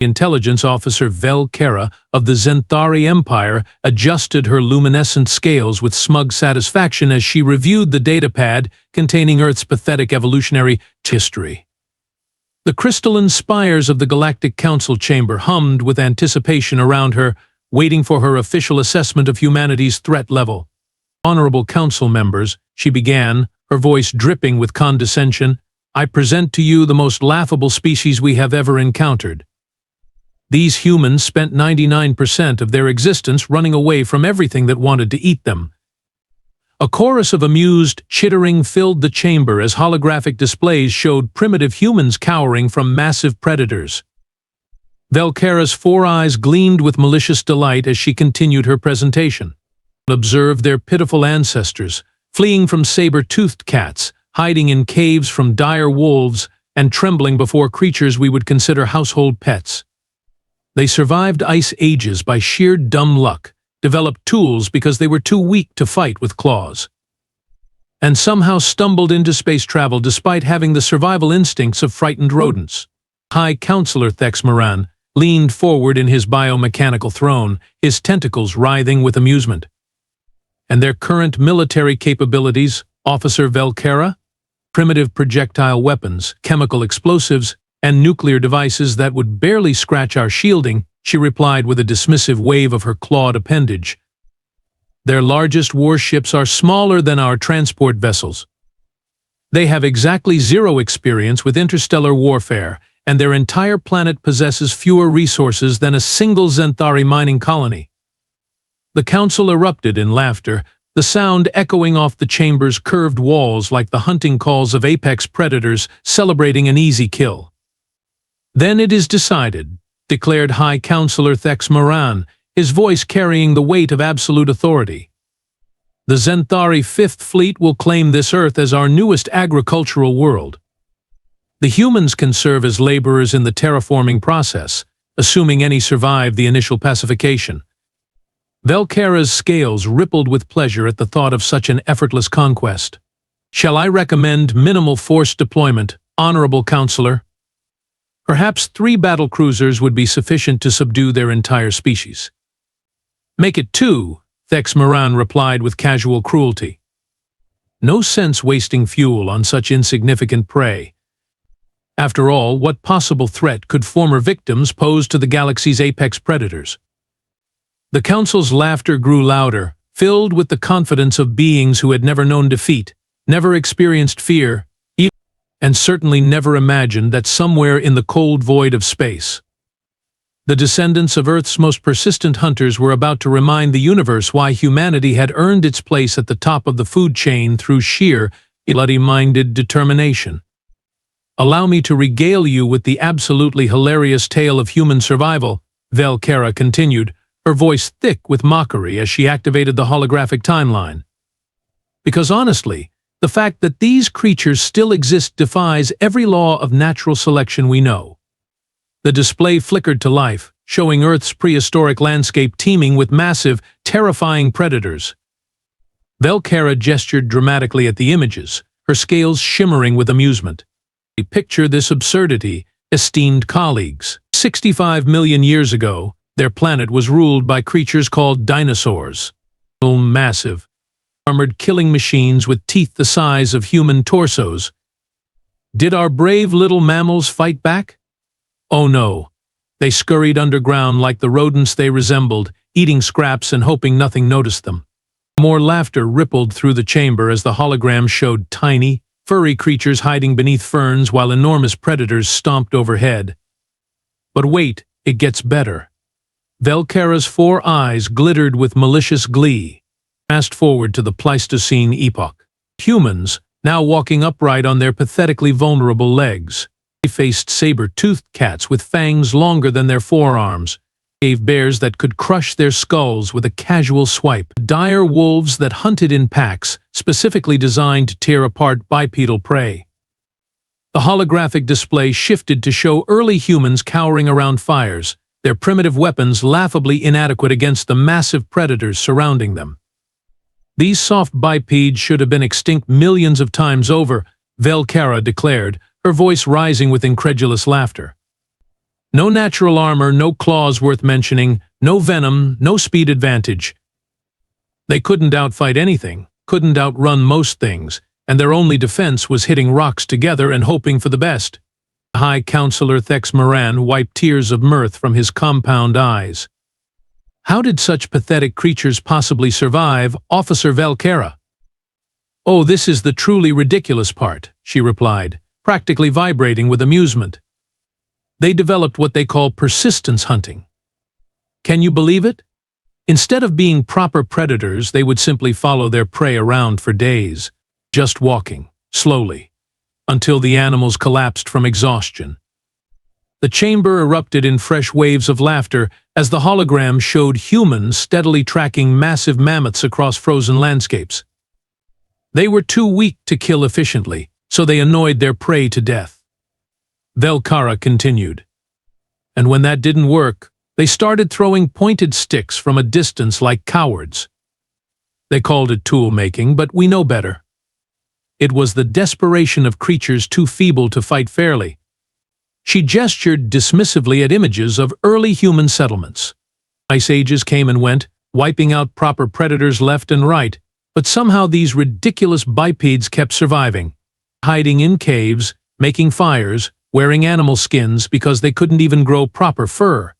Intelligence officer Velkera of the Zenthari Empire adjusted her luminescent scales with smug satisfaction as she reviewed the datapad containing Earth's pathetic evolutionary history. The crystalline spires of the Galactic Council chamber hummed with anticipation around her, waiting for her official assessment of humanity's threat level. Honorable Council members, she began, her voice dripping with condescension, I present to you the most laughable species we have ever encountered. These humans spent 99% of their existence running away from everything that wanted to eat them. A chorus of amused chittering filled the chamber as holographic displays showed primitive humans cowering from massive predators. Velkera's four eyes gleamed with malicious delight as she continued her presentation. Observed their pitiful ancestors, fleeing from saber-toothed cats, hiding in caves from dire wolves, and trembling before creatures we would consider household pets. They survived ice ages by sheer dumb luck, developed tools because they were too weak to fight with claws, and somehow stumbled into space travel despite having the survival instincts of frightened rodents. High Counselor Thexmaran leaned forward in his biomechanical throne, his tentacles writhing with amusement. And their current military capabilities, Officer Velkera? Primitive projectile weapons, chemical explosives, and nuclear devices that would barely scratch our shielding, she replied with a dismissive wave of her clawed appendage. Their largest warships are smaller than our transport vessels. They have exactly zero experience with interstellar warfare, and their entire planet possesses fewer resources than a single Zenthari mining colony. The council erupted in laughter, the sound echoing off the chamber's curved walls like the hunting calls of apex predators celebrating an easy kill. Then it is decided, declared High Counselor Thexmaran, his voice carrying the weight of absolute authority. The Zenthari Fifth Fleet will claim this Earth as our newest agricultural world. The humans can serve as laborers in the terraforming process, assuming any survive the initial pacification. Velkera's scales rippled with pleasure at the thought of such an effortless conquest. Shall I recommend minimal force deployment, Honorable Counselor? Perhaps 3 battlecruisers would be sufficient to subdue their entire species. Make it 2, Thexmaran replied with casual cruelty. No sense wasting fuel on such insignificant prey. After all, what possible threat could former victims pose to the galaxy's apex predators? The Council's laughter grew louder, filled with the confidence of beings who had never known defeat, never experienced fear, and certainly never imagined that somewhere in the cold void of space, the descendants of Earth's most persistent hunters were about to remind the universe why humanity had earned its place at the top of the food chain through sheer, bloody-minded determination. Allow me to regale you with the absolutely hilarious tale of human survival, Velkera continued, her voice thick with mockery as she activated the holographic timeline. Because honestly, the fact that these creatures still exist defies every law of natural selection we know. The display flickered to life, showing Earth's prehistoric landscape teeming with massive, terrifying predators. Velkera gestured dramatically at the images, her scales shimmering with amusement. Picture this absurdity, esteemed colleagues. 65 million years ago, their planet was ruled by creatures called dinosaurs. Massive, armored killing machines with teeth the size of human torsos. Did our brave little mammals fight back? Oh no. They scurried underground like the rodents they resembled, eating scraps and hoping nothing noticed them. More laughter rippled through the chamber as the hologram showed tiny, furry creatures hiding beneath ferns while enormous predators stomped overhead. But wait, it gets better. Velkera's 4 eyes glittered with malicious glee. Fast forward to the Pleistocene epoch. Humans, now walking upright on their pathetically vulnerable legs. They faced saber-toothed cats with fangs longer than their forearms, cave bears that could crush their skulls with a casual swipe, dire wolves that hunted in packs, specifically designed to tear apart bipedal prey. The holographic display shifted to show early humans cowering around fires, their primitive weapons laughably inadequate against the massive predators surrounding them. These soft bipeds should have been extinct millions of times over, Velkera declared, her voice rising with incredulous laughter. No natural armor, no claws worth mentioning, no venom, no speed advantage. They couldn't outfight anything, couldn't outrun most things, and their only defense was hitting rocks together and hoping for the best. High Counselor Thex Moran wiped tears of mirth from his compound eyes. How did such pathetic creatures possibly survive, Officer Velkera? Oh, this is the truly ridiculous part, she replied, practically vibrating with amusement. They developed what they call persistence hunting. Can you believe it? Instead of being proper predators, they would simply follow their prey around for days, just walking, slowly, until the animals collapsed from exhaustion. The chamber erupted in fresh waves of laughter as the hologram showed humans steadily tracking massive mammoths across frozen landscapes. They were too weak to kill efficiently, so they annoyed their prey to death. Velkara continued. And when that didn't work, they started throwing pointed sticks from a distance like cowards. They called it tool-making, but we know better. It was the desperation of creatures too feeble to fight fairly. She gestured dismissively at images of early human settlements. Ice ages came and went, wiping out proper predators left and right, but somehow these ridiculous bipeds kept surviving, hiding in caves, making fires, wearing animal skins because they couldn't even grow proper fur.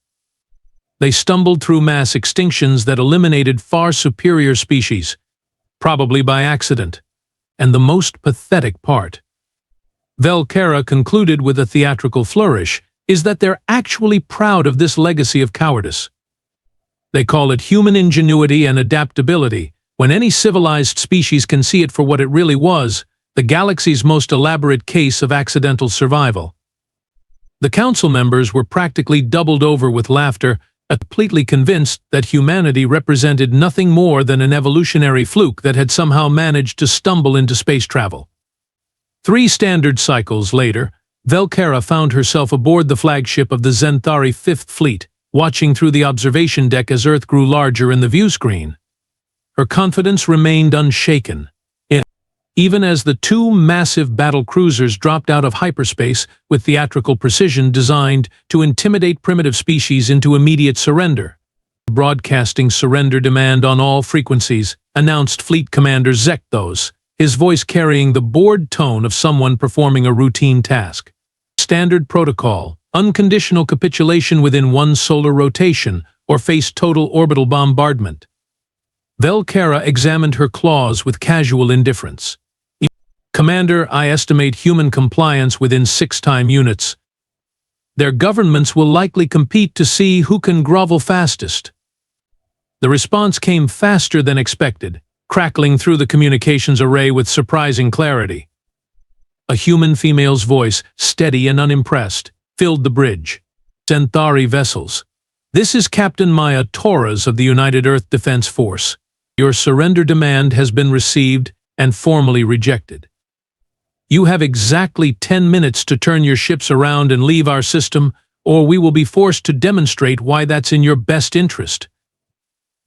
They stumbled through mass extinctions that eliminated far superior species, probably by accident. And the most pathetic part, Velkera concluded with a theatrical flourish, is that they're actually proud of this legacy of cowardice. They call it human ingenuity and adaptability, when any civilized species can see it for what it really was, the galaxy's most elaborate case of accidental survival. The council members were practically doubled over with laughter, completely convinced that humanity represented nothing more than an evolutionary fluke that had somehow managed to stumble into space travel. 3 standard cycles later, Velkera found herself aboard the flagship of the Zenthari Fifth Fleet, watching through the observation deck as Earth grew larger in the view screen. Her confidence remained unshaken, even as the 2 massive battle cruisers dropped out of hyperspace with theatrical precision designed to intimidate primitive species into immediate surrender. Broadcasting surrender demand on all frequencies, announced Fleet Commander Zekthos, his voice carrying the bored tone of someone performing a routine task. Standard protocol, unconditional capitulation within 1 solar rotation, or face total orbital bombardment. Velkera examined her claws with casual indifference. Commander, I estimate human compliance within 6 time units. Their governments will likely compete to see who can grovel fastest. The response came faster than expected, crackling through the communications array with surprising clarity. A human female's voice, steady and unimpressed, filled the bridge. Zenthari vessels. This is Captain Maya Torres of the United Earth Defense Force. Your surrender demand has been received and formally rejected. You have exactly 10 minutes to turn your ships around and leave our system, or we will be forced to demonstrate why that's in your best interest.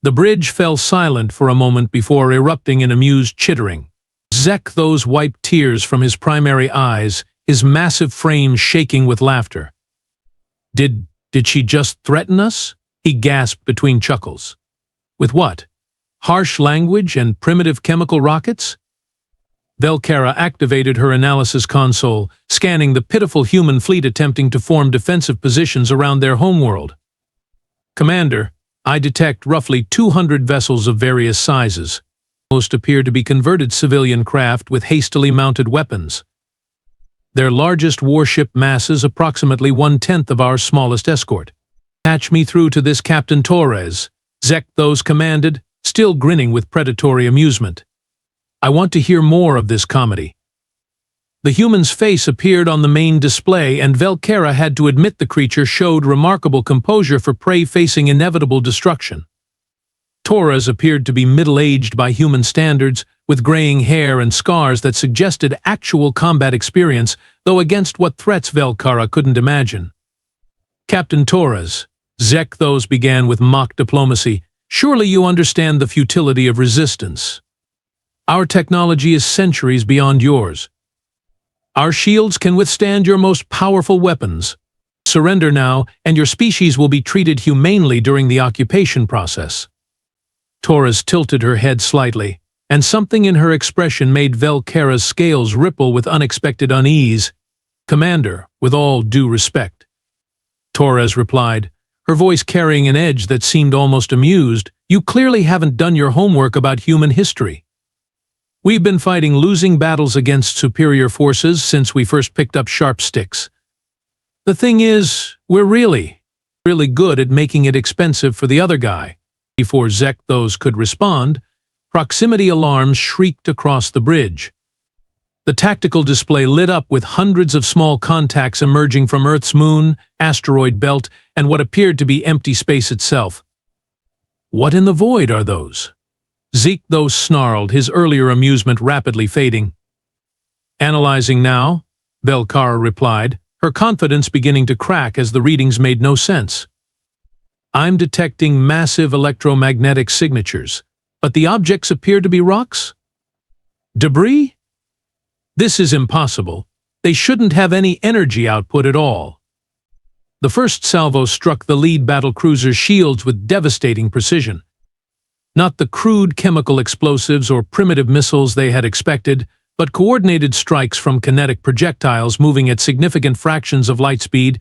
The bridge fell silent for a moment before erupting in amused chittering. Zekthos wiped tears from his primary eyes, his massive frame shaking with laughter. Did she just threaten us? He gasped between chuckles. With what? Harsh language and primitive chemical rockets? Velkera activated her analysis console, scanning the pitiful human fleet attempting to form defensive positions around their homeworld. Commander, I detect roughly 200 vessels of various sizes. Most appear to be converted civilian craft with hastily mounted weapons. Their largest warship masses approximately 1/10 of our smallest escort. Patch me through to this Captain Torres, Zekthos commanded, still grinning with predatory amusement. I want to hear more of this comedy. The human's face appeared on the main display, and Velkera had to admit the creature showed remarkable composure for prey facing inevitable destruction. Torres appeared to be middle-aged by human standards, with graying hair and scars that suggested actual combat experience, though against what threats Velkera couldn't imagine. Captain Torres, Zekthos began with mock diplomacy, surely you understand the futility of resistance. Our technology is centuries beyond yours. Our shields can withstand your most powerful weapons. Surrender now, and your species will be treated humanely during the occupation process. Torres tilted her head slightly, and something in her expression made Velkera's scales ripple with unexpected unease. Commander, with all due respect. Torres replied, her voice carrying an edge that seemed almost amused, you clearly haven't done your homework about human history. We've been fighting losing battles against superior forces since we first picked up sharp sticks. The thing is, we're really good at making it expensive for the other guy. Before Zekthos could respond, proximity alarms shrieked across the bridge. The tactical display lit up with hundreds of small contacts emerging from Earth's moon, asteroid belt, and what appeared to be empty space itself. What in the void are those? Zekthos snarled, his earlier amusement rapidly fading. Analyzing now, Velkera replied, her confidence beginning to crack as the readings made no sense. I'm detecting massive electromagnetic signatures, but the objects appear to be rocks? Debris? This is impossible. They shouldn't have any energy output at all. The first salvo struck the lead battlecruiser's shields with devastating precision. Not the crude chemical explosives or primitive missiles they had expected, but coordinated strikes from kinetic projectiles moving at significant fractions of light speed,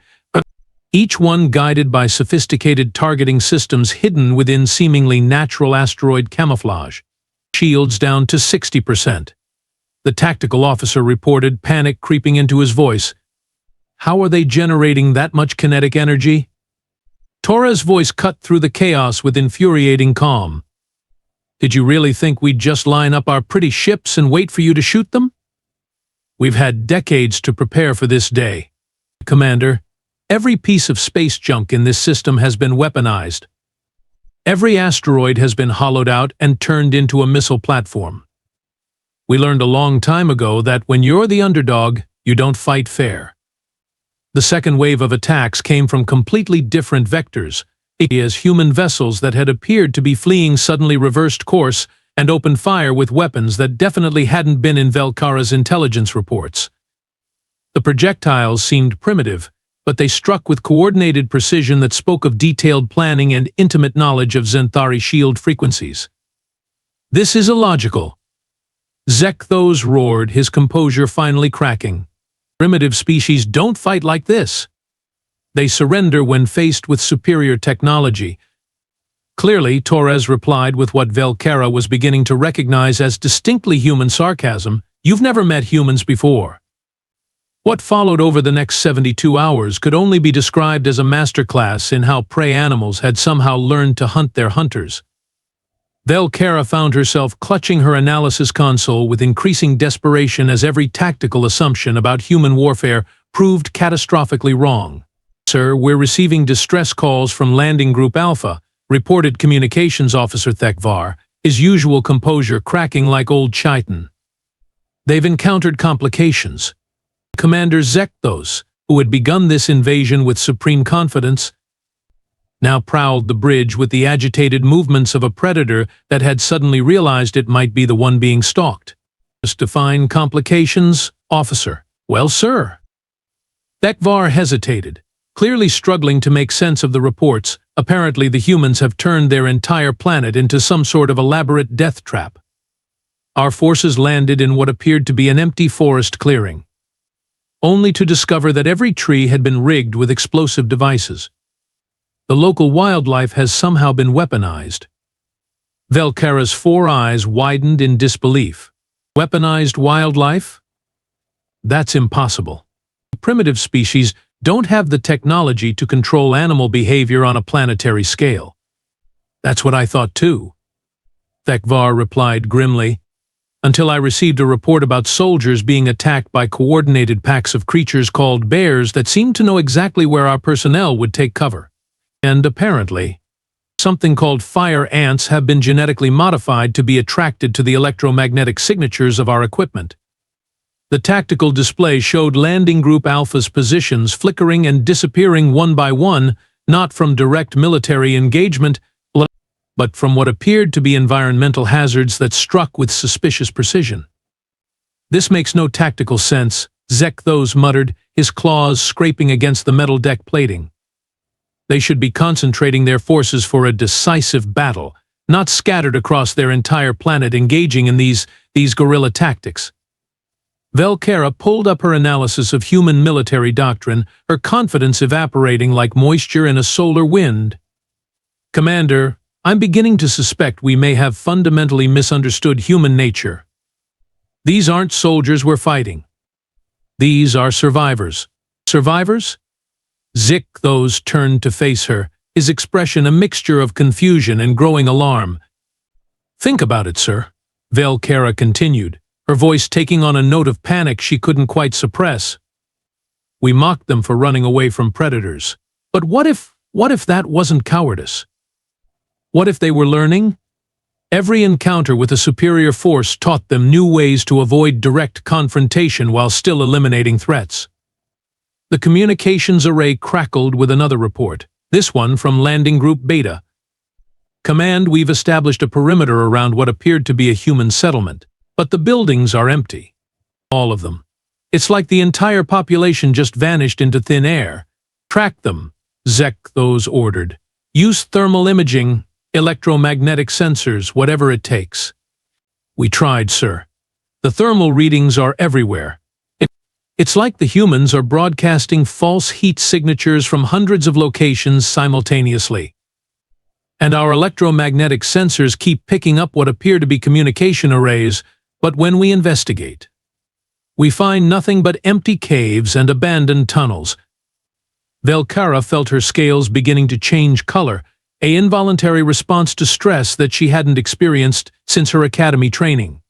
each one guided by sophisticated targeting systems hidden within seemingly natural asteroid camouflage. Shields down to 60%. The tactical officer reported, panic creeping into his voice. How are they generating that much kinetic energy? Torres' voice cut through the chaos with infuriating calm. Did you really think we'd just line up our pretty ships and wait for you to shoot them? We've had decades to prepare for this day. Commander, every piece of space junk in this system has been weaponized. Every asteroid has been hollowed out and turned into a missile platform. We learned a long time ago that when you're the underdog, you don't fight fair. The second wave of attacks came from completely different vectors, as human vessels that had appeared to be fleeing suddenly reversed course and opened fire with weapons that definitely hadn't been in Velkera's intelligence reports. The projectiles seemed primitive, but they struck with coordinated precision that spoke of detailed planning and intimate knowledge of Zenthari shield frequencies. This is illogical. Zekthos roared, his composure finally cracking. Primitive species don't fight like this. They surrender when faced with superior technology. Clearly, Torres replied with what Velkera was beginning to recognize as distinctly human sarcasm. You've never met humans before. What followed over the next 72 hours could only be described as a masterclass in how prey animals had somehow learned to hunt their hunters. Velkera found herself clutching her analysis console with increasing desperation as every tactical assumption about human warfare proved catastrophically wrong. Sir, we're receiving distress calls from Landing Group Alpha, reported Communications Officer Thekvar, his usual composure cracking like old chitin. They've encountered complications. Commander Zekthos, who had begun this invasion with supreme confidence, now prowled the bridge with the agitated movements of a predator that had suddenly realized it might be the one being stalked. Define complications, officer. Well, sir. Thekvar hesitated, clearly struggling to make sense of the reports. Apparently the humans have turned their entire planet into some sort of elaborate death trap. Our forces landed in what appeared to be an empty forest clearing, only to discover that every tree had been rigged with explosive devices. The local wildlife has somehow been weaponized. Velkera's four eyes widened in disbelief. Weaponized wildlife? That's impossible. Primitive species don't have the technology to control animal behavior on a planetary scale. That's what I thought too, Thekvar replied grimly, until I received a report about soldiers being attacked by coordinated packs of creatures called bears that seemed to know exactly where our personnel would take cover. And apparently, something called fire ants have been genetically modified to be attracted to the electromagnetic signatures of our equipment. The tactical display showed Landing Group Alpha's positions flickering and disappearing one by one, not from direct military engagement, but from what appeared to be environmental hazards that struck with suspicious precision. This makes no tactical sense, Zekthos muttered, his claws scraping against the metal deck plating. They should be concentrating their forces for a decisive battle, not scattered across their entire planet engaging in these guerrilla tactics. Velkera pulled up her analysis of human military doctrine, her confidence evaporating like moisture in a solar wind. Commander, I'm beginning to suspect we may have fundamentally misunderstood human nature. These aren't soldiers we're fighting. These are survivors. Survivors? Zekthos turned to face her, his expression a mixture of confusion and growing alarm. Think about it, sir, Velkera continued, her voice taking on a note of panic she couldn't quite suppress. We mocked them for running away from predators. But what if that wasn't cowardice? What if they were learning? Every encounter with a superior force taught them new ways to avoid direct confrontation while still eliminating threats. The communications array crackled with another report, this one from Landing Group Beta. Command, we've established a perimeter around what appeared to be a human settlement, but the buildings are empty. All of them. It's like the entire population just vanished into thin air. Track them, Zekthos ordered. Use thermal imaging, electromagnetic sensors, whatever it takes. We tried, sir. The thermal readings are everywhere. It's like the humans are broadcasting false heat signatures from hundreds of locations simultaneously. And our electromagnetic sensors keep picking up what appear to be communication arrays, but when we investigate, we find nothing but empty caves and abandoned tunnels. Velkera felt her scales beginning to change color, an involuntary response to stress that she hadn't experienced since her academy training.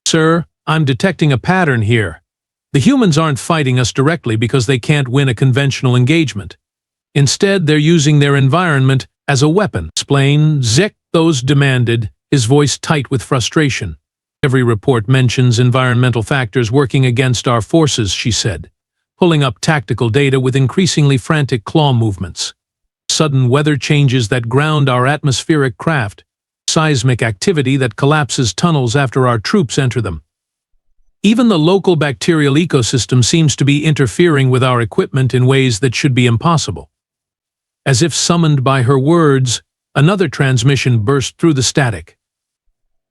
Sir, I'm detecting a pattern here. The humans aren't fighting us directly because they can't win a conventional engagement. Instead, they're using their environment as a weapon. Explain, Zekthos demanded, his voice tight with frustration. Every report mentions environmental factors working against our forces, she said, pulling up tactical data with increasingly frantic claw movements. Sudden weather changes that ground our atmospheric craft, seismic activity that collapses tunnels after our troops enter them. Even the local bacterial ecosystem seems to be interfering with our equipment in ways that should be impossible. As if summoned by her words, another transmission burst through the static.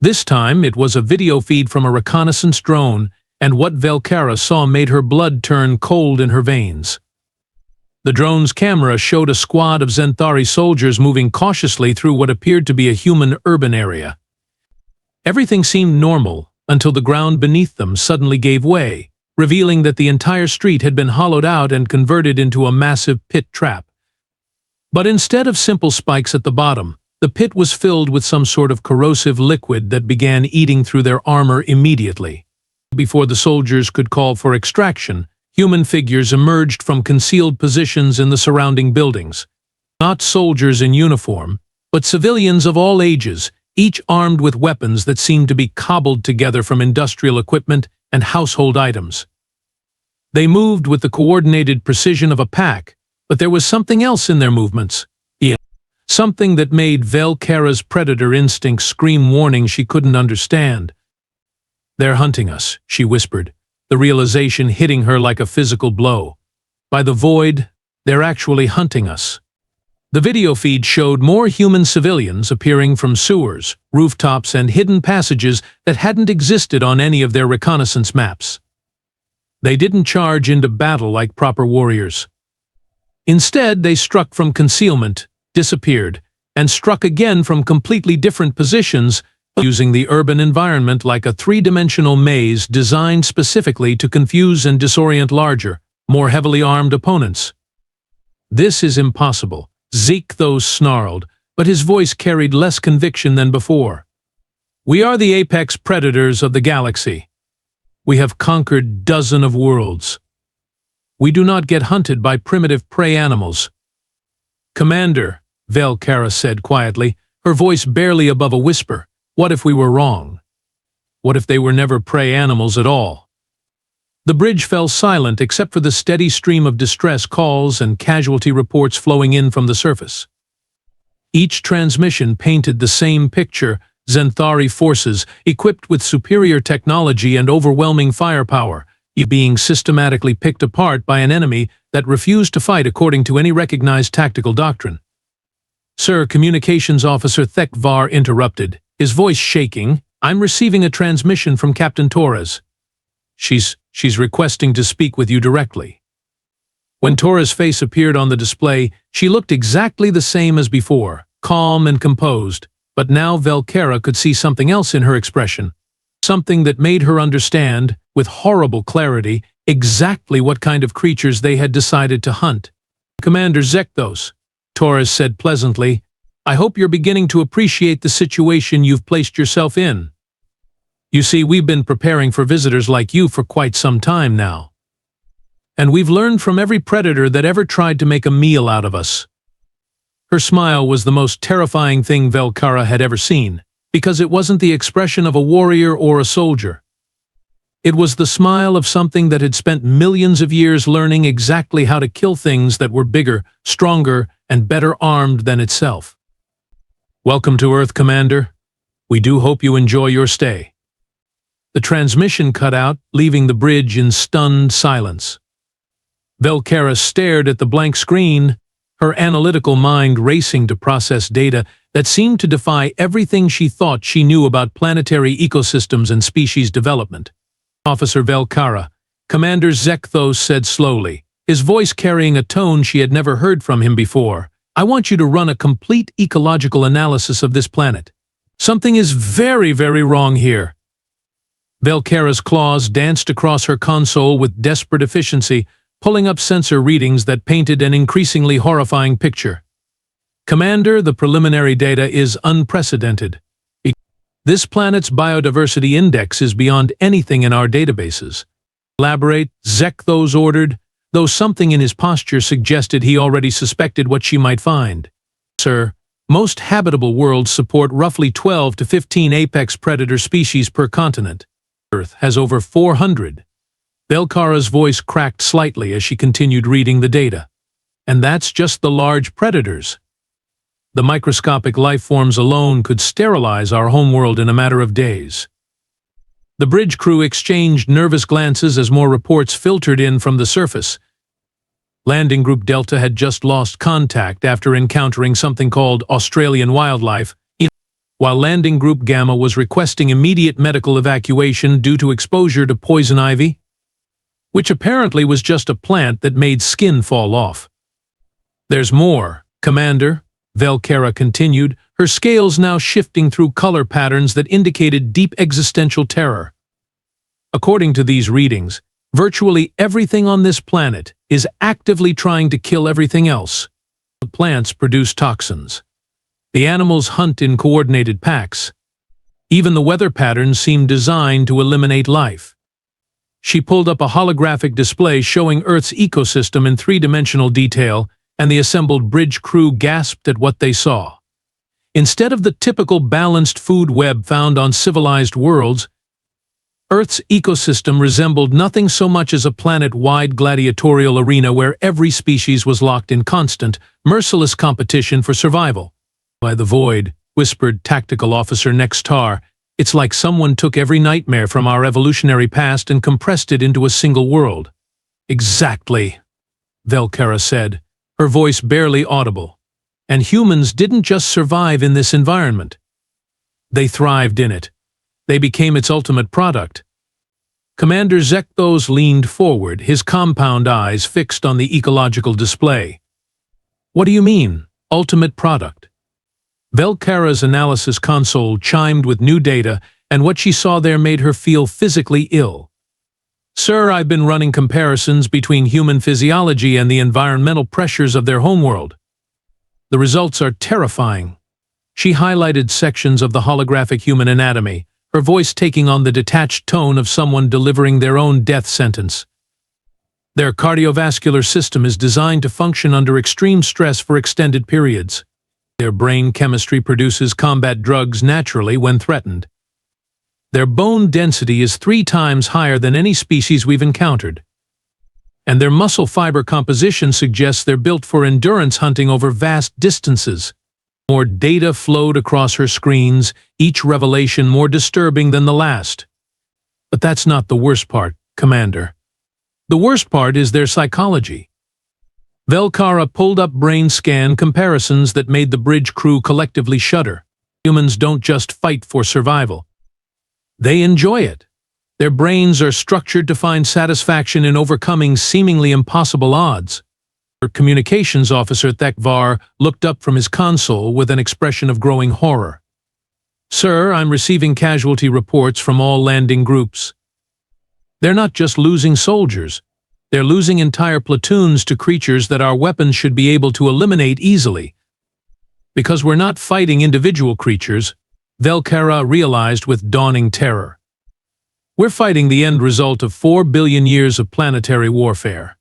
This time it was a video feed from a reconnaissance drone, and what Velkera saw made her blood turn cold in her veins. The drone's camera showed a squad of Zenthari soldiers moving cautiously through what appeared to be a human urban area. Everything seemed normal until the ground beneath them suddenly gave way, revealing that the entire street had been hollowed out and converted into a massive pit trap. But instead of simple spikes at the bottom, the pit was filled with some sort of corrosive liquid that began eating through their armor immediately. Before the soldiers could call for extraction, human figures emerged from concealed positions in the surrounding buildings. Not soldiers in uniform, but civilians of all ages, each armed with weapons that seemed to be cobbled together from industrial equipment and household items. They moved with the coordinated precision of a pack, but there was something else in their movements. Something that made Velkera's predator instinct scream warning she couldn't understand. They're hunting us, she whispered, the realization hitting her like a physical blow. By the void, they're actually hunting us. The video feed showed more human civilians appearing from sewers, rooftops, and hidden passages that hadn't existed on any of their reconnaissance maps. They didn't charge into battle like proper warriors. Instead, they struck from concealment, disappeared, and struck again from completely different positions, using the urban environment like a three-dimensional maze designed specifically to confuse and disorient larger, more heavily armed opponents. This is impossible, Zekthos snarled, but his voice carried less conviction than before. We are the apex predators of the galaxy. We have conquered dozens of worlds. We do not get hunted by primitive prey animals. Commander, Velkera said quietly, her voice barely above a whisper, what if we were wrong? What if they were never prey animals at all? The bridge fell silent except for the steady stream of distress calls and casualty reports flowing in from the surface. Each transmission painted the same picture: Zenthari forces, equipped with superior technology and overwhelming firepower, You being systematically picked apart by an enemy that refused to fight according to any recognized tactical doctrine. Sir, Communications Officer Thekvar interrupted, his voice shaking. I'm receiving a transmission from Captain Torres. She's requesting to speak with you directly. When Torres' face appeared on the display, she looked exactly the same as before, calm and composed, but now Velkara could see something else in her expression, something that made her understand, with horrible clarity, exactly what kind of creatures they had decided to hunt. Commander Zekthos, Torres said pleasantly, I hope you're beginning to appreciate the situation you've placed yourself in. You see, we've been preparing for visitors like you for quite some time now. And we've learned from every predator that ever tried to make a meal out of us. Her smile was the most terrifying thing Velkara had ever seen, because it wasn't the expression of a warrior or a soldier. It was the smile of something that had spent millions of years learning exactly how to kill things that were bigger, stronger, and better armed than itself. Welcome to Earth, Commander. We do hope you enjoy your stay. The transmission cut out, leaving the bridge in stunned silence. Velkara stared at the blank screen, her analytical mind racing to process data that seemed to defy everything she thought she knew about planetary ecosystems and species development. Officer Velkara, Commander Zekthos said slowly, his voice carrying a tone she had never heard from him before. I want you to run a complete ecological analysis of this planet. Something is very, very wrong here. Velkara's claws danced across her console with desperate efficiency, pulling up sensor readings that painted an increasingly horrifying picture. Commander, the preliminary data is unprecedented. This planet's biodiversity index is beyond anything in our databases. Elaborate, Zekthos ordered, though something in his posture suggested he already suspected what she might find. Sir, most habitable worlds support roughly 12 to 15 apex predator species per continent. Earth has over 400. Velkara's voice cracked slightly as she continued reading the data. And that's just the large predators. The microscopic life forms alone could sterilize our homeworld in a matter of days. The bridge crew exchanged nervous glances as more reports filtered in from the surface. Landing Group Delta had just lost contact after encountering something called Australian wildlife, while Landing Group Gamma was requesting immediate medical evacuation due to exposure to poison ivy, which apparently was just a plant that made skin fall off. There's more, Commander, Velkara continued, her scales now shifting through color patterns that indicated deep existential terror. According to these readings, virtually everything on this planet is actively trying to kill everything else. The plants produce toxins. The animals hunt in coordinated packs. Even the weather patterns seem designed to eliminate life. She pulled up a holographic display showing Earth's ecosystem in three-dimensional detail, and the assembled bridge crew gasped at what they saw. Instead of the typical balanced food web found on civilized worlds, Earth's ecosystem resembled nothing so much as a planet-wide gladiatorial arena where every species was locked in constant, merciless competition for survival. By the void, whispered Tactical Officer Nextar, it's like someone took every nightmare from our evolutionary past and compressed it into a single world. Exactly, Velkara said, her voice barely audible. And humans didn't just survive in this environment. They thrived in it. They became its ultimate product. Commander Zekthos leaned forward, his compound eyes fixed on the ecological display. What do you mean, ultimate product? Velkara's analysis console chimed with new data, and what she saw there made her feel physically ill. Sir, I've been running comparisons between human physiology and the environmental pressures of their homeworld. The results are terrifying. She highlighted sections of the holographic human anatomy, her voice taking on the detached tone of someone delivering their own death sentence. Their cardiovascular system is designed to function under extreme stress for extended periods. Their brain chemistry produces combat drugs naturally when threatened. Their bone density is 3 times higher than any species we've encountered. And their muscle fiber composition suggests they're built for endurance hunting over vast distances. More data flowed across her screens, each revelation more disturbing than the last. But that's not the worst part, Commander. The worst part is their psychology. Velkara pulled up brain scan comparisons that made the bridge crew collectively shudder. Humans don't just fight for survival. They enjoy it. Their brains are structured to find satisfaction in overcoming seemingly impossible odds. Her communications officer Thekvar looked up from his console with an expression of growing horror. "Sir, I'm receiving casualty reports from all landing groups. They're not just losing soldiers. They're losing entire platoons to creatures that our weapons should be able to eliminate easily. Because we're not fighting individual creatures," Velkara realized with dawning terror. "We're fighting the end result of 4 billion years of planetary warfare.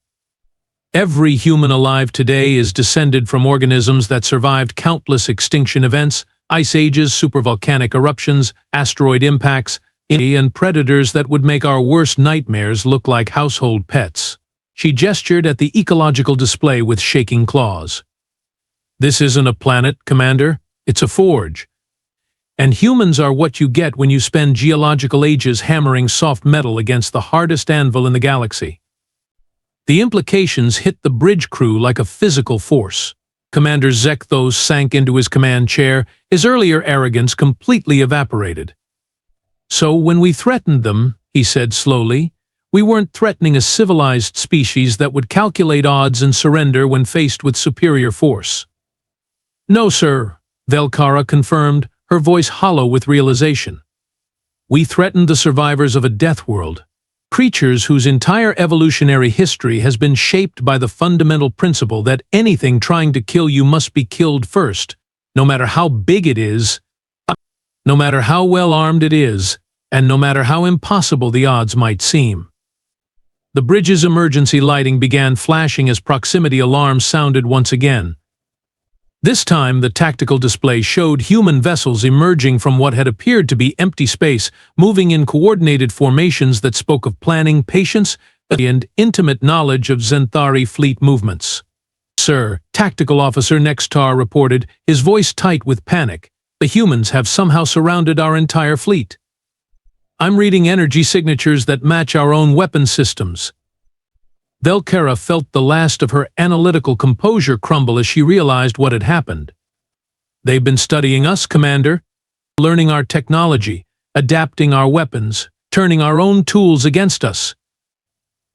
Every human alive today is descended from organisms that survived countless extinction events, ice ages, supervolcanic eruptions, asteroid impacts, and predators that would make our worst nightmares look like household pets." She gestured at the ecological display with shaking claws. "This isn't a planet, Commander. It's a forge. And humans are what you get when you spend geological ages hammering soft metal against the hardest anvil in the galaxy." The implications hit the bridge crew like a physical force. Commander Zekthos sank into his command chair, his earlier arrogance completely evaporated. "So when we threatened them," he said slowly, "we weren't threatening a civilized species that would calculate odds and surrender when faced with superior force." "No, sir," Velkara confirmed, her voice hollow with realization. "We threatened the survivors of a death world. Creatures whose entire evolutionary history has been shaped by the fundamental principle that anything trying to kill you must be killed first, no matter how big it is, no matter how well armed it is, and no matter how impossible the odds might seem." The bridge's emergency lighting began flashing as proximity alarms sounded once again. This time, the tactical display showed human vessels emerging from what had appeared to be empty space, moving in coordinated formations that spoke of planning, patience, and intimate knowledge of Zenthari fleet movements. "Sir," Tactical Officer Nextar reported, his voice tight with panic, "the humans have somehow surrounded our entire fleet. I'm reading energy signatures that match our own weapon systems." Velkara felt the last of her analytical composure crumble as she realized what had happened. "They've been studying us, Commander, learning our technology, adapting our weapons, turning our own tools against us.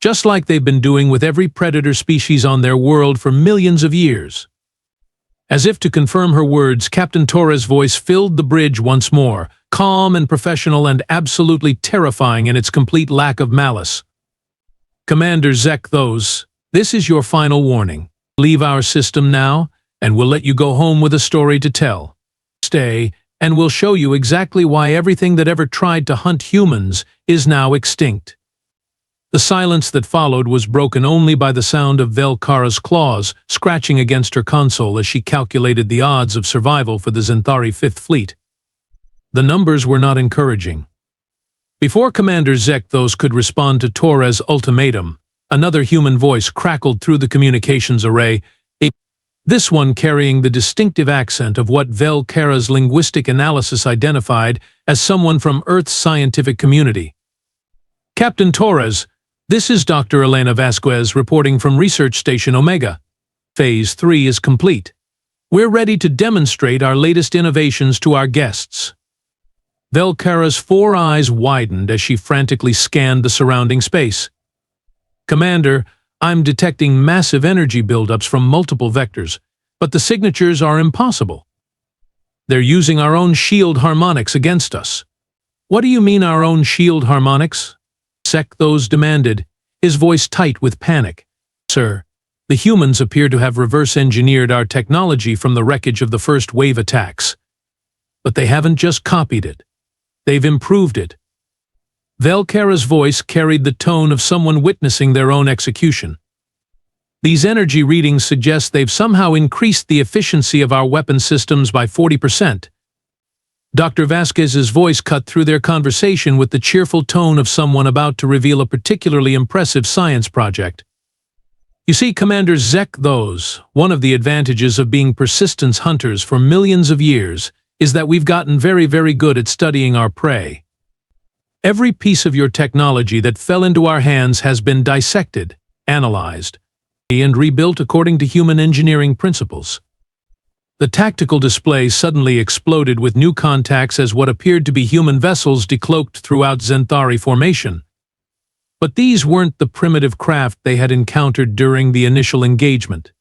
Just like they've been doing with every predator species on their world for millions of years." As if to confirm her words, Captain Torres' voice filled the bridge once more, calm and professional and absolutely terrifying in its complete lack of malice. "Commander Zekthos, this is your final warning. Leave our system now, and we'll let you go home with a story to tell. Stay, and we'll show you exactly why everything that ever tried to hunt humans is now extinct." The silence that followed was broken only by the sound of Velkara's claws scratching against her console as she calculated the odds of survival for the Zenthari Fifth Fleet. The numbers were not encouraging. Before Commander Zekthos could respond to Torres' ultimatum, another human voice crackled through the communications array, this one carrying the distinctive accent of what Velkara's linguistic analysis identified as someone from Earth's scientific community. "Captain Torres, this is Dr. Elena Vasquez reporting from Research Station Omega. Phase 3 is complete. We're ready to demonstrate our latest innovations to our guests." Velkara's 4 eyes widened as she frantically scanned the surrounding space. "Commander, I'm detecting massive energy buildups from multiple vectors, but the signatures are impossible. They're using our own shield harmonics against us." "What do you mean our own shield harmonics?" Zekthos demanded, his voice tight with panic. "Sir, the humans appear to have reverse-engineered our technology from the wreckage of the first wave attacks. But they haven't just copied it. They've improved it." Velkara's voice carried the tone of someone witnessing their own execution. "These energy readings suggest they've somehow increased the efficiency of our weapon systems by 40%. Dr. Vasquez's voice cut through their conversation with the cheerful tone of someone about to reveal a particularly impressive science project. "You see, Commander Zekthos, one of the advantages of being persistence hunters for millions of years is that we've gotten very, very good at studying our prey. Every piece of your technology that fell into our hands has been dissected, analyzed, and rebuilt according to human engineering principles. The tactical display suddenly exploded with new contacts as what appeared to be human vessels decloaked throughout Zenthari formation. But these weren't the primitive craft they had encountered during the initial engagement.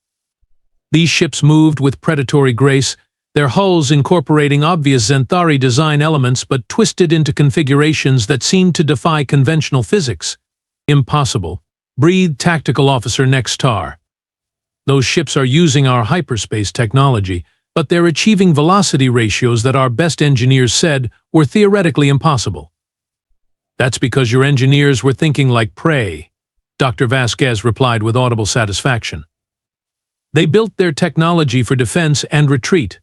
These ships moved with predatory grace, their hulls incorporating obvious Zenthari design elements but twisted into configurations that seemed to defy conventional physics. Impossible, breathed Tactical Officer Nextar. Those ships are using our hyperspace technology, but they're achieving velocity ratios that our best engineers said were theoretically impossible. That's because your engineers were thinking like prey, Dr. Vasquez replied with audible satisfaction. They built their technology for defense and retreat.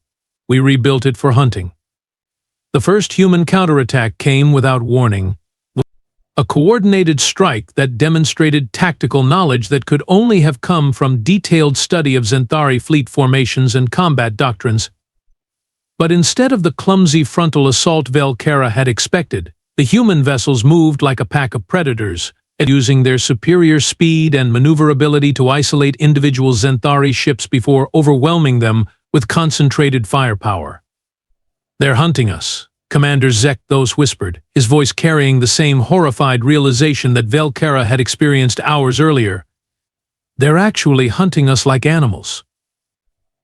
We rebuilt it for hunting. The first human counterattack came without warning. A coordinated strike that demonstrated tactical knowledge that could only have come from detailed study of Zenthari fleet formations and combat doctrines. But instead of the clumsy frontal assault Velcara had expected, the human vessels moved like a pack of predators, using their superior speed and maneuverability to isolate individual Zenthari ships before overwhelming them with concentrated firepower. "They're hunting us," Commander Zekthos whispered, his voice carrying the same horrified realization that Velcara had experienced hours earlier. "They're actually hunting us like animals."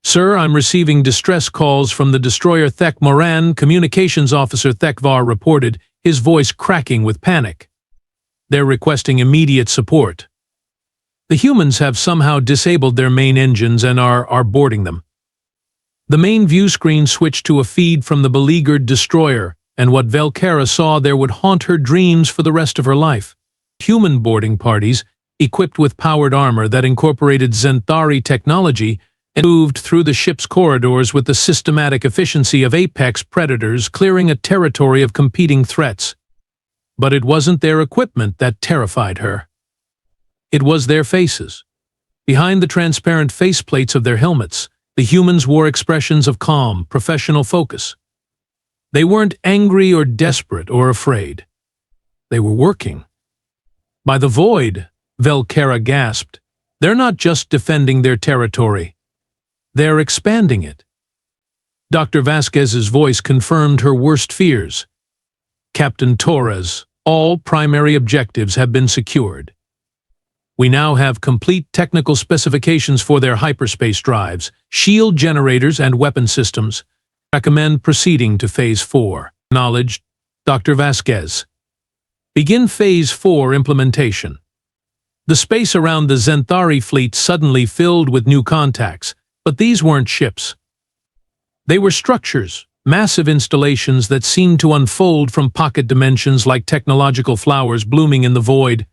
"Sir, I'm receiving distress calls from the destroyer Thek Moran," Communications Officer Thekvar reported, his voice cracking with panic. "They're requesting immediate support. The humans have somehow disabled their main engines and are boarding them." The main view screen switched to a feed from the beleaguered destroyer, and what Velcara saw there would haunt her dreams for the rest of her life. Human boarding parties, equipped with powered armor that incorporated Zenthari technology, and moved through the ship's corridors with the systematic efficiency of apex predators clearing a territory of competing threats. But it wasn't their equipment that terrified her. It was their faces. Behind the transparent faceplates of their helmets, the humans wore expressions of calm, professional focus. They weren't angry or desperate or afraid. They were working. "By the void," Velcara gasped. "They're not just defending their territory. They're expanding it." Dr. Vasquez's voice confirmed her worst fears. "Captain Torres, all primary objectives have been secured. We now have complete technical specifications for their hyperspace drives, shield generators, and weapon systems. Recommend proceeding to Phase 4. Acknowledged, Dr. Vasquez. Begin Phase 4 implementation." The space around the Zenthari fleet suddenly filled with new contacts, but these weren't ships. They were structures, massive installations that seemed to unfold from pocket dimensions like technological flowers blooming in the void.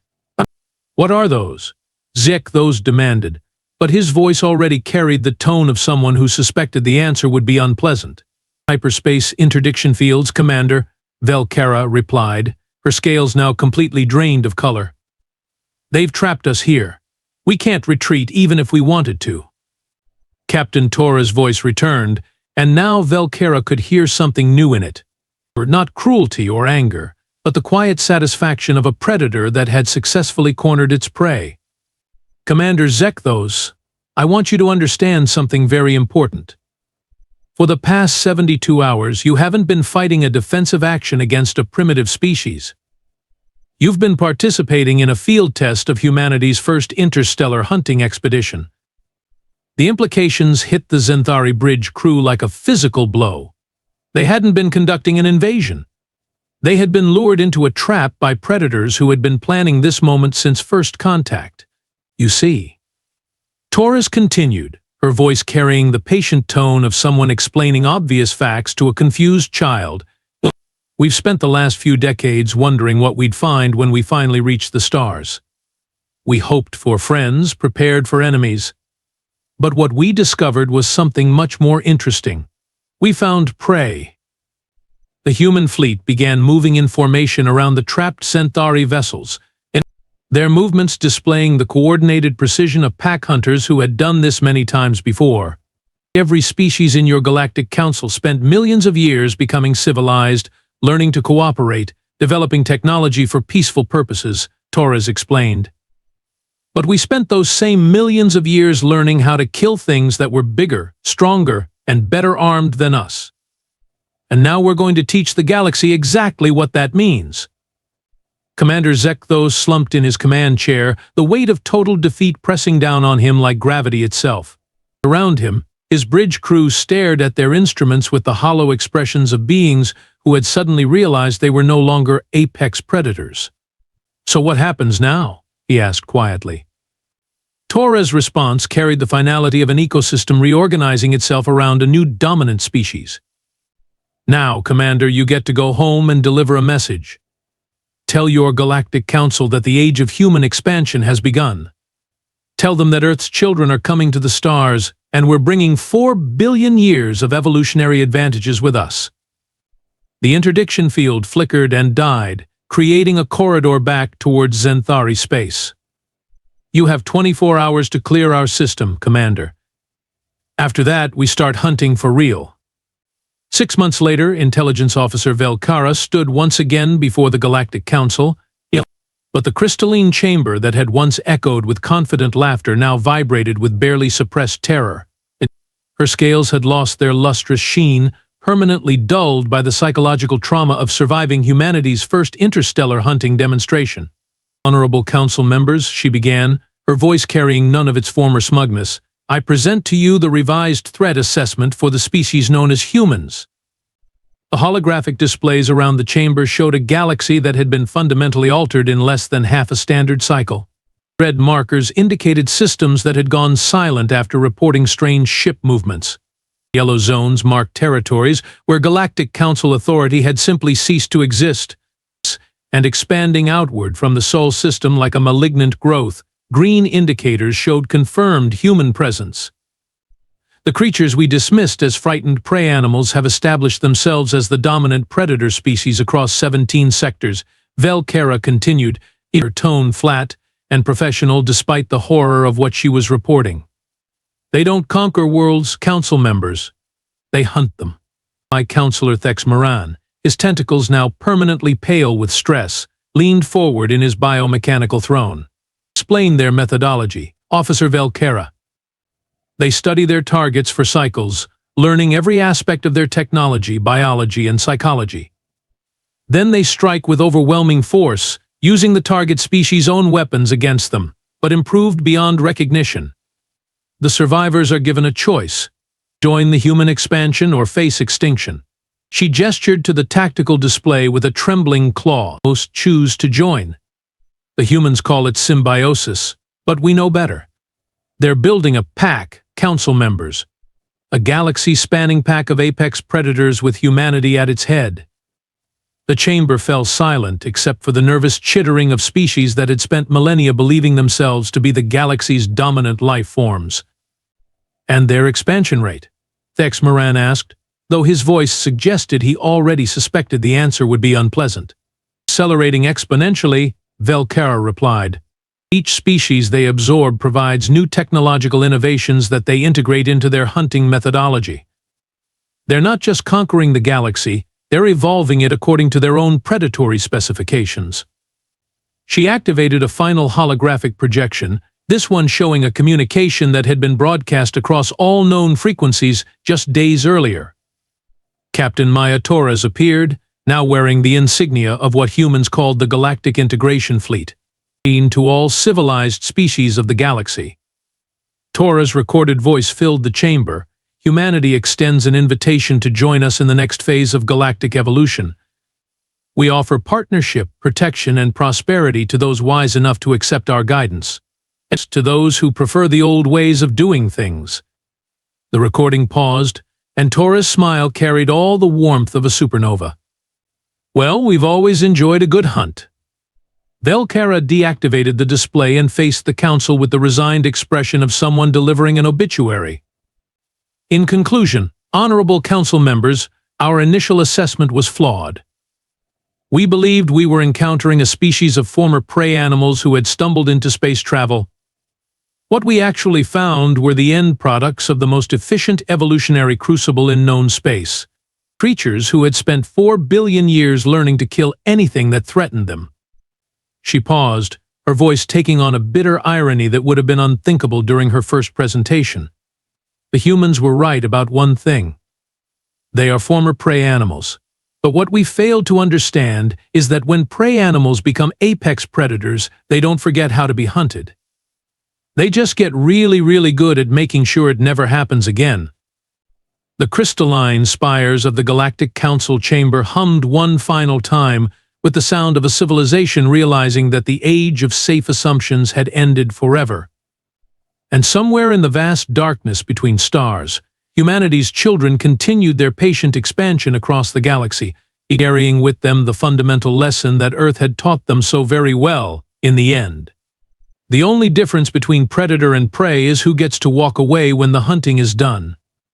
"What are those?" Zekthos demanded, but his voice already carried the tone of someone who suspected the answer would be unpleasant. "Hyperspace interdiction fields, Commander," Velcara replied, her scales now completely drained of color. "They've trapped us here. We can't retreat even if we wanted to." Captain Torres' voice returned, and now Velcara could hear something new in it. Not cruelty or anger, but the quiet satisfaction of a predator that had successfully cornered its prey. "Commander Zekthos, I want you to understand something very important. For the past 72 hours, you haven't been fighting a defensive action against a primitive species. You've been participating in a field test of humanity's first interstellar hunting expedition. The implications hit the Zenthari bridge crew like a physical blow. They hadn't been conducting an invasion. They had been lured into a trap by predators who had been planning this moment since first contact. You see." Torres continued, her voice carrying the patient tone of someone explaining obvious facts to a confused child. "We've spent the last few decades wondering what we'd find when we finally reached the stars. We hoped for friends, prepared for enemies. But what we discovered was something much more interesting. We found prey." The human fleet began moving in formation around the trapped Zenthari vessels, their movements displaying the coordinated precision of pack hunters who had done this many times before. "Every species in your Galactic Council spent millions of years becoming civilized, learning to cooperate, developing technology for peaceful purposes, Torres explained. But we spent those same millions of years learning how to kill things that were bigger, stronger, and better armed than us. And now we're going to teach the galaxy exactly what that means. Commander Zekthos slumped in his command chair, the weight of total defeat pressing down on him like gravity itself. Around him, his bridge crew stared at their instruments with the hollow expressions of beings who had suddenly realized they were no longer apex predators. "So what happens now?" he asked quietly. Torres' response carried the finality of an ecosystem reorganizing itself around a new dominant species. "Now, Commander, you get to go home and deliver a message. Tell your Galactic Council that the age of human expansion has begun. Tell them that Earth's children are coming to the stars, and we're bringing 4 billion years of evolutionary advantages with us." The interdiction field flickered and died, creating a corridor back towards Zenthari space. "You have 24 hours to clear our system, Commander. After that, we start hunting for real." 6 months later, Intelligence Officer Velkara stood once again before the Galactic Council, but the crystalline chamber that had once echoed with confident laughter now vibrated with barely suppressed terror. Her scales had lost their lustrous sheen, permanently dulled by the psychological trauma of surviving humanity's first interstellar hunting demonstration. "Honorable Council members," she began, her voice carrying none of its former smugness, "I present to you the revised threat assessment for the species known as humans." The holographic displays around the chamber showed a galaxy that had been fundamentally altered in less than half a standard cycle. Red markers indicated systems that had gone silent after reporting strange ship movements. Yellow zones marked territories where Galactic Council authority had simply ceased to exist. And expanding outward from the Sol system like a malignant growth, green indicators showed confirmed human presence. "The creatures we dismissed as frightened prey animals have established themselves as the dominant predator species across 17 sectors," Velkara continued, her tone flat and professional despite the horror of what she was reporting. "They don't conquer worlds, Council members. They hunt them." My Counselor Thexmaran, his tentacles now permanently pale with stress, leaned forward in his biomechanical throne. "Explain their methodology, Officer Velkara." "They study their targets for cycles, learning every aspect of their technology, biology, and psychology. Then they strike with overwhelming force, using the target species' own weapons against them, but improved beyond recognition. The survivors are given a choice: join the human expansion or face extinction." She gestured to the tactical display with a trembling claw. "Most choose to join. The humans call it symbiosis, but we know better. They're building a pack, Council members. A galaxy-spanning pack of apex predators with humanity at its head." The chamber fell silent except for the nervous chittering of species that had spent millennia believing themselves to be the galaxy's dominant life forms. "And their expansion rate?" Thexmaran asked, though his voice suggested he already suspected the answer would be unpleasant. "Accelerating exponentially," Velkara replied. "Each species they absorb provides new technological innovations that they integrate into their hunting methodology. They're not just conquering the galaxy, they're evolving it according to their own predatory specifications." She activated a final holographic projection, this one showing a communication that had been broadcast across all known frequencies just days earlier. Captain Maya Torres appeared, now wearing the insignia of what humans called the Galactic Integration Fleet, to all civilized species of the galaxy. Torres' recorded voice filled the chamber. "Humanity extends an invitation to join us in the next phase of galactic evolution. We offer partnership, protection, and prosperity to those wise enough to accept our guidance. As to those who prefer the old ways of doing things." The recording paused, and Torres' smile carried all the warmth of a supernova. "Well, we've always enjoyed a good hunt." Velkara deactivated the display and faced the council with the resigned expression of someone delivering an obituary. "In conclusion, honorable council members, our initial assessment was flawed. We believed we were encountering a species of former prey animals who had stumbled into space travel. What we actually found were the end products of the most efficient evolutionary crucible in known space. creatures who had spent 4 billion years learning to kill anything that threatened them. She paused, her voice taking on a bitter irony that would have been unthinkable during her first presentation. The humans were right about one thing. They are former prey animals. But what we fail to understand is that when prey animals become apex predators, they don't forget how to be hunted. They just get really, really good at making sure it never happens again. The crystalline spires of the Galactic Council chamber hummed one final time with the sound of a civilization realizing that the age of safe assumptions had ended forever. And somewhere in the vast darkness between stars, humanity's children continued their patient expansion across the galaxy, carrying with them the fundamental lesson that Earth had taught them so very well in the end. The only difference between predator and prey is who gets to walk away when the hunting is done.